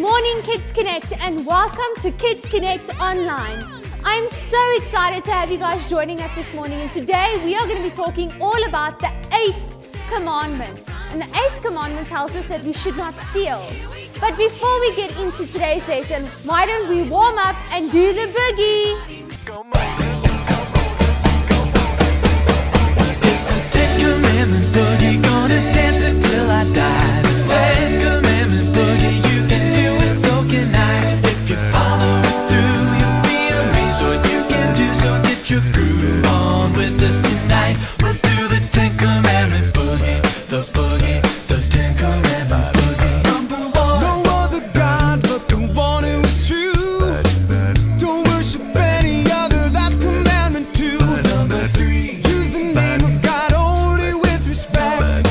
morning, Kids Connect, and welcome to Kids Connect Online. I'm so excited to have you guys joining us this morning, and today we are going to be talking all about the 8th commandment. And the 8th commandment tells us that we should not steal. But before we get into today's lesson, why don't we warm up and do the boogie? It's the 10th commandment boogie, gonna dance until I die. The 10th commandment boogie, you can do it, so can I. If you follow it through, you'll be amazed what you can do. So get your groove on with us tonight. We'll do the 10th commandment boogie, the boogie, the 10th commandment boogie. Number one, no other God but the one who's true. Don't worship any other, that's commandment 2. Number 3, use the name of God only with respect.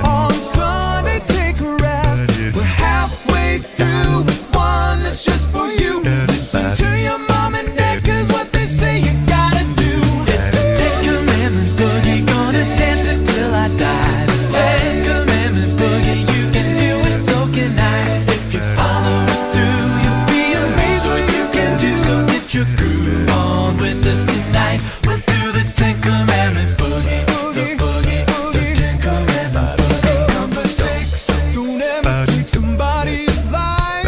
On Sunday, take a rest. We're halfway through with one that's just for you. Listen to your mom and dad, 'cause what they say you gotta do. It's the 10th commandment boogie, gonna dance until I die. The 10th commandment boogie, you can do it, so can I. If you follow it through, you'll be amazed what you can do. So get your groove on with us tonight. We'll do the 10th commandment boogie, the boogie, the 10th commandment boogie. Number 6, don't ever take somebody's life.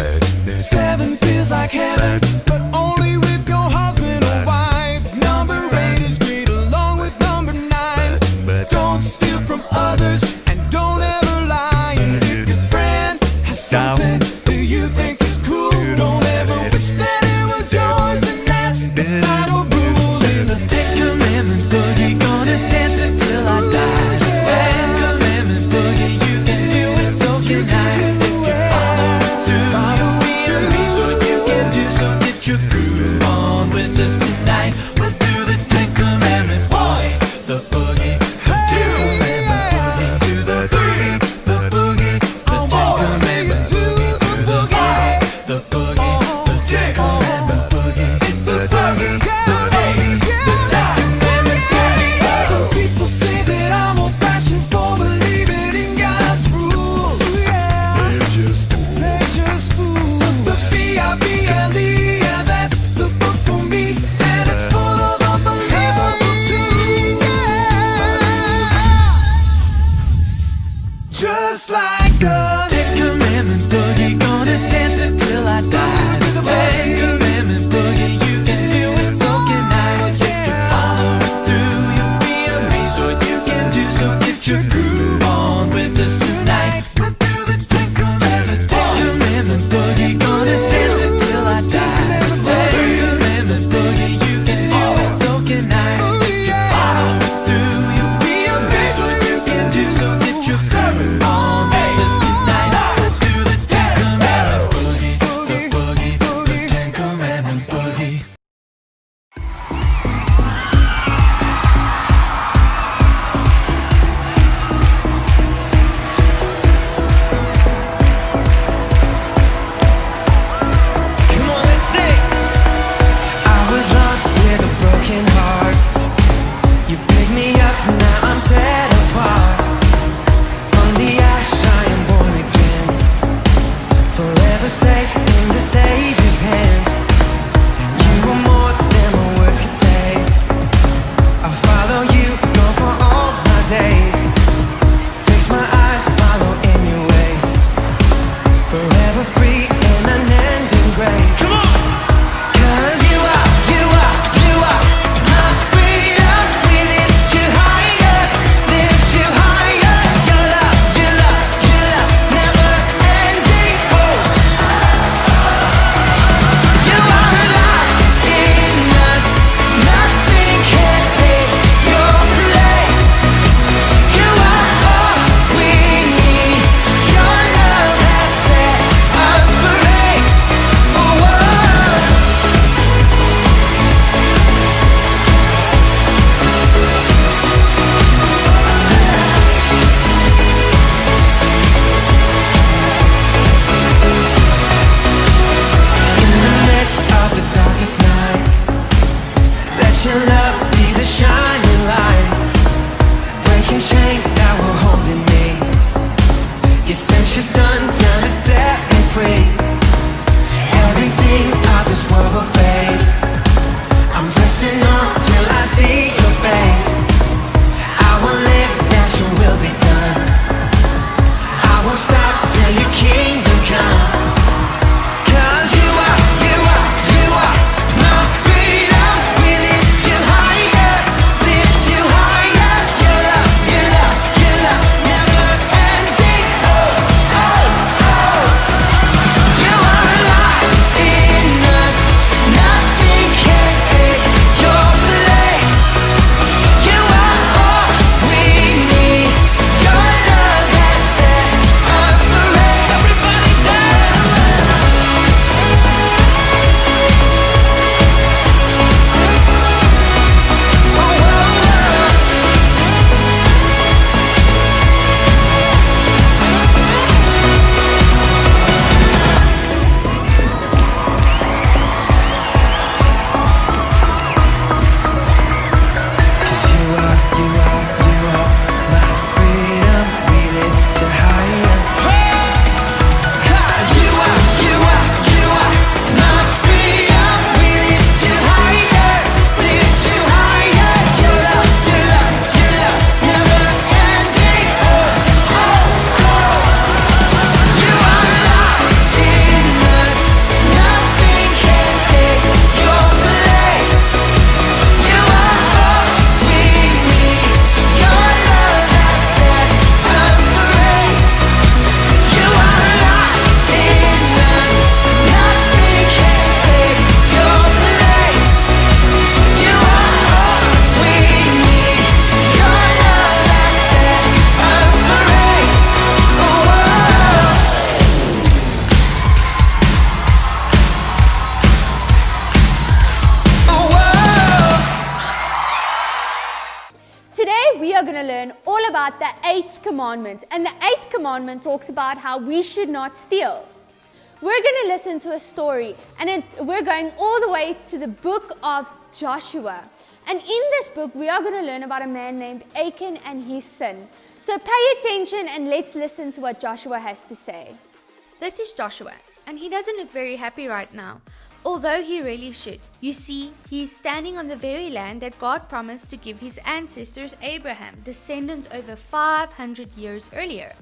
7 feels like heaven, but only with your husband or wife. Number 8 is great along with number 9. Don't steal from others and don't ever lie. And if your friend has something that you think is cool, don't ever wish that it was yours. And that's the final rule in the 10th commandment boogie, gonna dance until I die. 10th commandment boogie, you can do it, so can I. If you follow it through, you'll be amazed what you can do. So get your groove on with us tonight. We'll do the 10th commandment boogie, the boogie, the 10th commandment boogie. Do the boogie, the boogie, the 10th commandment boogie. Do the boogie, the boogie, the 10th commandment boogie. It's the boogie, the boogie, the 10th commandment boogie. Some people say that I'm old-fashioned for believing in God's rules. They're just fools. The Bible, yeah, that's the book for me, and it's full of unbelievable truths. Just like a 10th commandment boogie, gonna dance until I die. The 10th commandment boogie, you can do it, so can I. If you follow it through, you'll be amazed what you can do. So get your groove on with us tonight. We'll do the 10th commandment, the 10th commandment boogie, gonna dance until I die. The 10th commandment boogie, you can do it, so can I. If you follow it through, you'll be amazed what you can do. So get your groove on with us tonight. We'll do the 10th commandment boogie, the boogie, the 10th commandment boogie. about the 8th commandment. And the 8th commandment talks about how we should not steal. We're going to listen to a story, and we're going all the way to the book of Joshua. And in this book, we are going to learn about a man named Achan and his sin. So pay attention and let's listen to what Joshua has to say. This is Joshua, and he doesn't look very happy right now, although he really should. You see, he is standing on the very land that God promised to give his ancestors Abraham, descendants over 500 years earlier.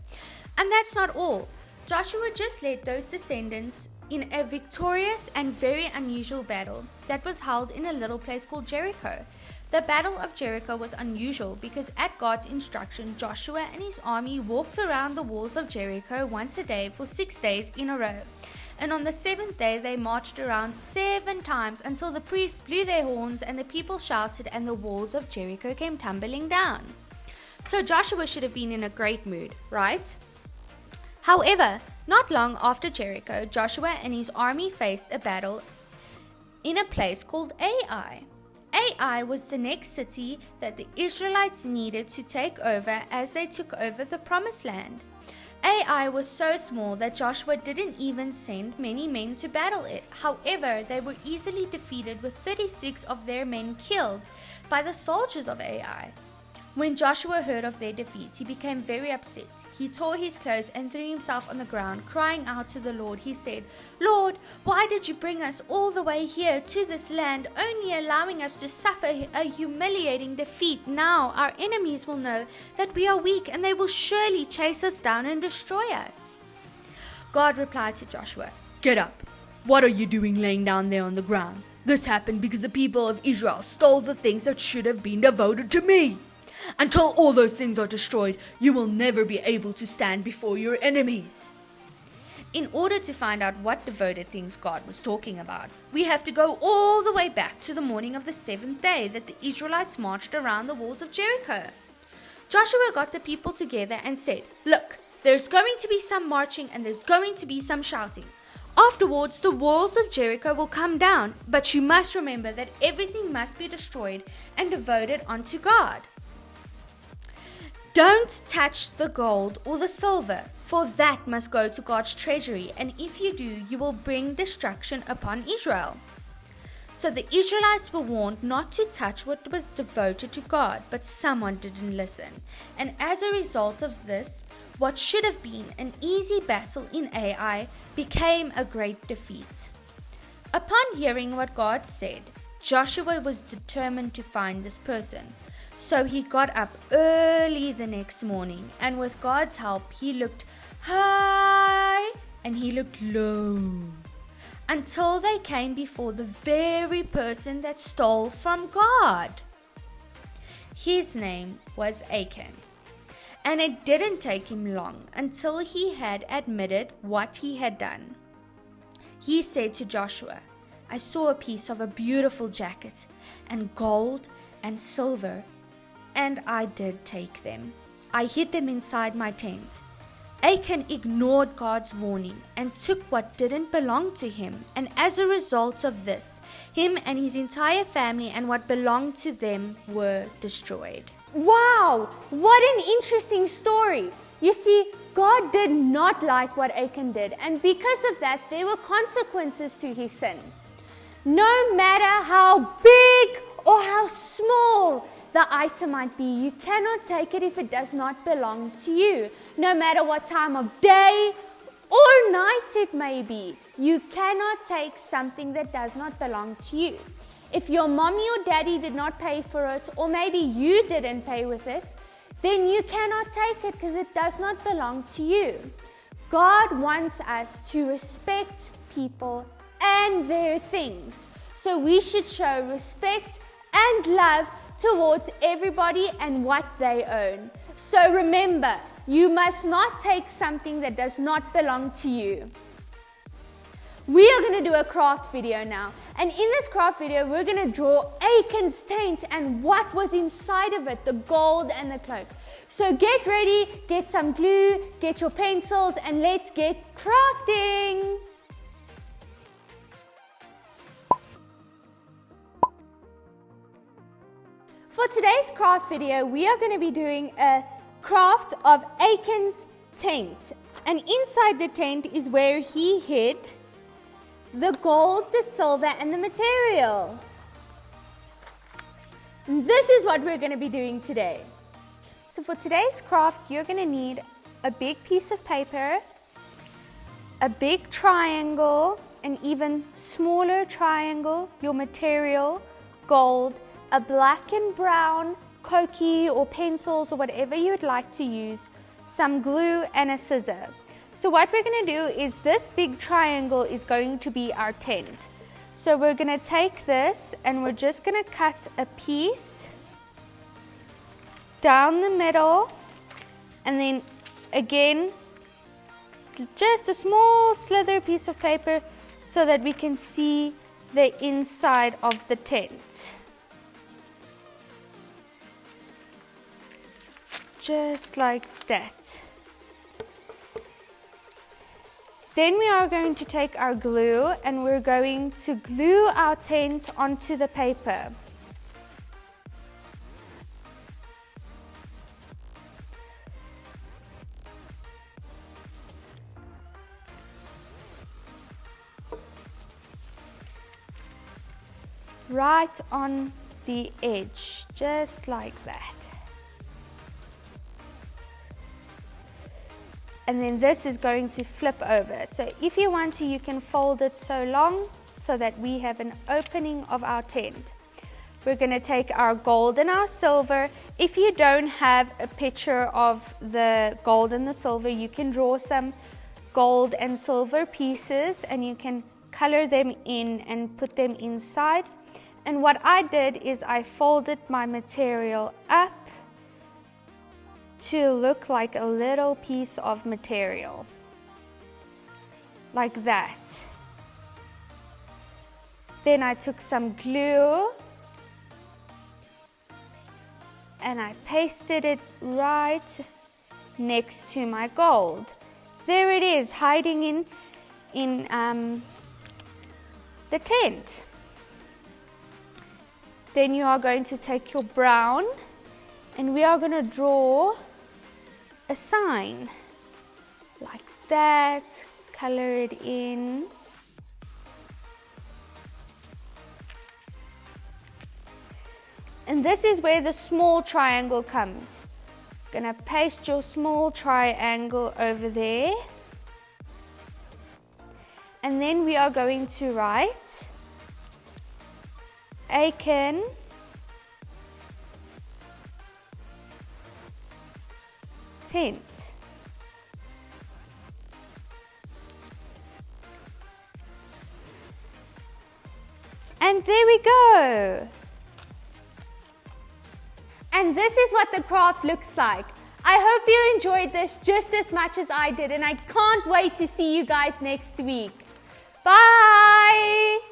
And that's not all. Joshua just led those descendants in a victorious and very unusual battle that was held in a little place called Jericho. The Battle of Jericho was unusual because at God's instruction, Joshua and his army walked around the walls of Jericho once a day for 6 days in a row. And on the 7th day, they marched around 7 times until the priests blew their horns and the people shouted and the walls of Jericho came tumbling down. So Joshua should have been in a great mood, right? However, not long after Jericho, Joshua and his army faced a battle in a place called Ai. Ai was the next city that the Israelites needed to take over as they took over the Promised Land. Ai was so small that Joshua didn't even send many men to battle it. However, they were easily defeated with 36 of their men killed by the soldiers of Ai. When Joshua heard of their defeat, he became very upset. He tore his clothes and threw himself on the ground, crying out to the Lord. He said, "Lord, why did you bring us all the way here to this land, only allowing us to suffer a humiliating defeat? Now our enemies will know that we are weak, and they will surely chase us down and destroy us." God replied to Joshua, "Get up. What are you doing laying down there on the ground? This happened because the people of Israel stole the things that should have been devoted to me. Until all those things are destroyed, you will never be able to stand before your enemies." In order to find out what devoted things God was talking about, we have to go all the way back to the morning of the 7th day that the Israelites marched around the walls of Jericho. Joshua got the people together and said, "Look, there's going to be some marching and there's going to be some shouting. Afterwards, the walls of Jericho will come down, but you must remember that everything must be destroyed and devoted unto God. Don't touch the gold or the silver, for that must go to God's treasury, and if you do, you will bring destruction upon Israel." So the Israelites were warned not to touch what was devoted to God, but someone didn't listen. And as a result of this, what should have been an easy battle in Ai became a great defeat. Upon hearing what God said, Joshua was determined to find this person. So he got up early the next morning, and with God's help, he looked high and he looked low until they came before the very person that stole from God. His name was Achan, and it didn't take him long until he had admitted what he had done. He said to Joshua, "I saw a piece of a beautiful jacket and gold and silver, and I did take them. I hid them inside my tent." Achan ignored God's warning and took what didn't belong to him, and as a result of this, him and his entire family and what belonged to them were destroyed. Wow, what an interesting story. You see, God did not like what Achan did, and because of that, there were consequences to his sin. No matter how big or how small the item might be, you cannot take it if it does not belong to you. No matter what time of day or night it may be, you cannot take something that does not belong to you. If your mommy or daddy did not pay for it, or maybe you didn't pay with it, then you cannot take it because it does not belong to you. God wants us to respect people and their things. So we should show respect and love towards everybody and what they own. So remember, you must not take something that does not belong to you. We are going to do a craft video now. And in this craft video, we're going to draw Achan's tent and what was inside of it, the gold and the cloak. So get ready, get some glue, get your pencils, and let's get crafting. For today's craft video, we are going to be doing a craft of Achan's tent. And inside the tent is where he hid the gold, the silver, and the material. This is what we're going to be doing today. So for today's craft, you're going to need a big piece of paper, a big triangle, an even smaller triangle, your material, gold, a black and brown Koki or pencils or whatever you would like to use, some glue, and a scissor. So what we're going to do is this big triangle is going to be our tent. So we're going to take this and we're just going to cut a piece down the middle, and then again just a small slither piece of paper so that we can see the inside of the tent. Just like that. Then we are going to take our glue and we're going to glue our tent onto the paper. Right on the edge, just like that. And then this is going to flip over. So if you want to, you can fold it so long so that we have an opening of our tent. We're going to take our gold and our silver. If you don't have a picture of the gold and the silver, you can draw some gold and silver pieces and you can color them in and put them inside. And what I did is I folded my material up to look like a little piece of material, like that. Then I took some glue and I pasted it right next to my gold. There it is, hiding in the tent. Then you are going to take your brown and we are going to draw a sign like that, color it in. And this is where the small triangle comes. Gonna paste your small triangle over there. And then we are going to write Achan tent. And there we go. And this is what the craft looks like. I hope you enjoyed this just as much as I did, and I can't wait to see you guys next week. Bye!